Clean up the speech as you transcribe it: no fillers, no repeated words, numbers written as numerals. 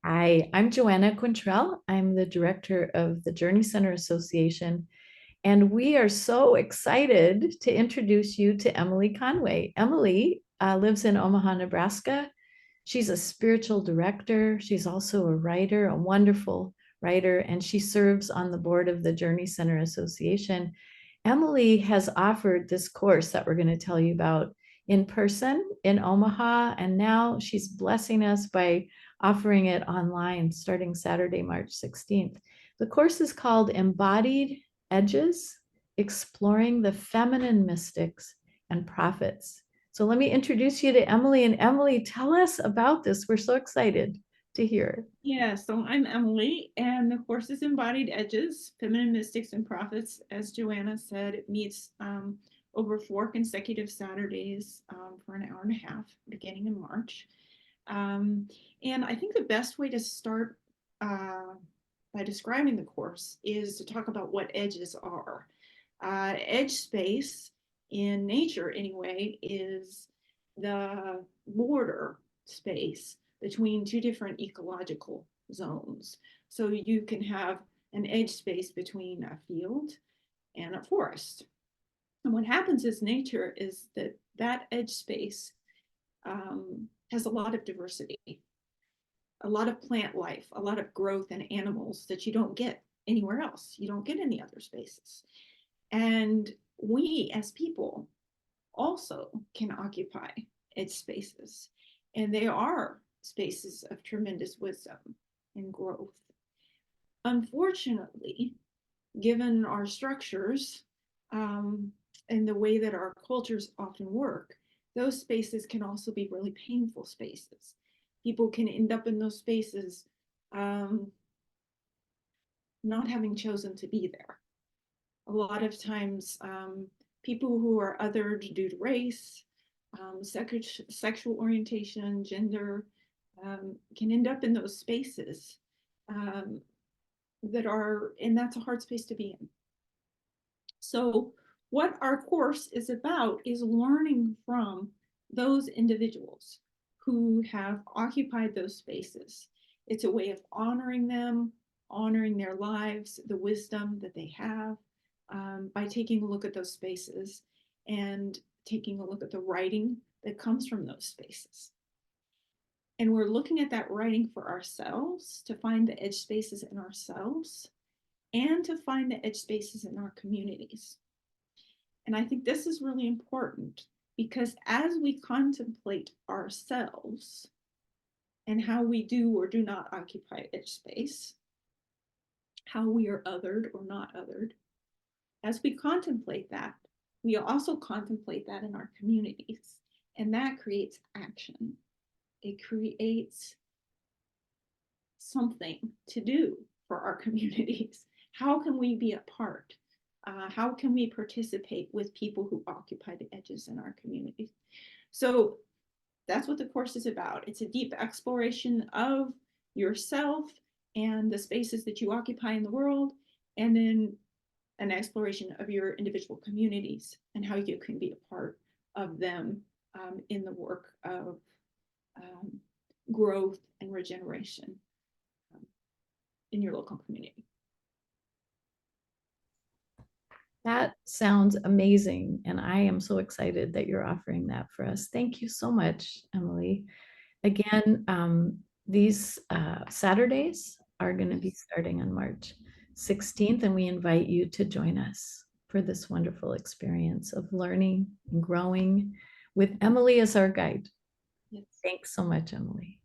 Hi, I'm Joanna Quintrell. I'm the director of the Journey Center Association, and we are so excited to introduce you to Emily Conway. Emily lives in Omaha, Nebraska. She's a spiritual director. She's also a writer, a wonderful writer, and she serves on the board of the Journey Center Association. Emily has offered this course that we're going to tell you about in person in Omaha, and now she's blessing us by offering it online starting Saturday, March 16th. The course is called Embodied Edges, Exploring the Feminine Mystics and Prophets. So let me introduce you to Emily. And Emily, tell us about this. We're so excited to hear. Yeah, so I'm Emily, and the course is Embodied Edges, Feminine Mystics and Prophets. As Joanna said, it meets over 4 consecutive Saturdays for an hour and a half, beginning in March. And I think the best way to start by describing the course is to talk about what edges are. Edge space in nature, anyway, is the border space between two different ecological zones. So you can have an edge space between a field and a forest. And what happens is nature is that that edge space has a lot of diversity, a lot of plant life, a lot of growth and animals that you don't get anywhere else. You don't get in the other spaces. And we as people also can occupy edge spaces. And they are spaces of tremendous wisdom and growth. Unfortunately, given our structures and the way that our cultures often work, those spaces can also be really painful spaces. People can end up in those spaces not having chosen to be there. A lot of times, people who are othered due to race, sexual orientation, gender, can end up in those spaces and that's a hard space to be in. So, what our course is about is learning from those individuals who have occupied those spaces. It's a way of honoring them, honoring their lives, the wisdom that they have, by taking a look at those spaces and taking a look at the writing that comes from those spaces. And we're looking at that writing for ourselves to find the edge spaces in ourselves and to find the edge spaces in our communities. And I think this is really important because as we contemplate ourselves and how we do or do not occupy edge space, how we are othered or not othered, as we contemplate that, we also contemplate that in our communities. And that creates action. It creates something to do for our communities. How can we be a part? How can we participate with people who occupy the edges in our communities? So that's what the course is about. It's a deep exploration of yourself and the spaces that you occupy in the world, and then an exploration of your individual communities and how you can be a part of them in the work of growth and regeneration in your local community. That sounds amazing. And I am so excited that you're offering that for us. Thank you so much, Emily. Again, these Saturdays are going to be starting on March 16th, and we invite you to join us for this wonderful experience of learning and growing with Emily as our guide. Yes. Thanks so much, Emily.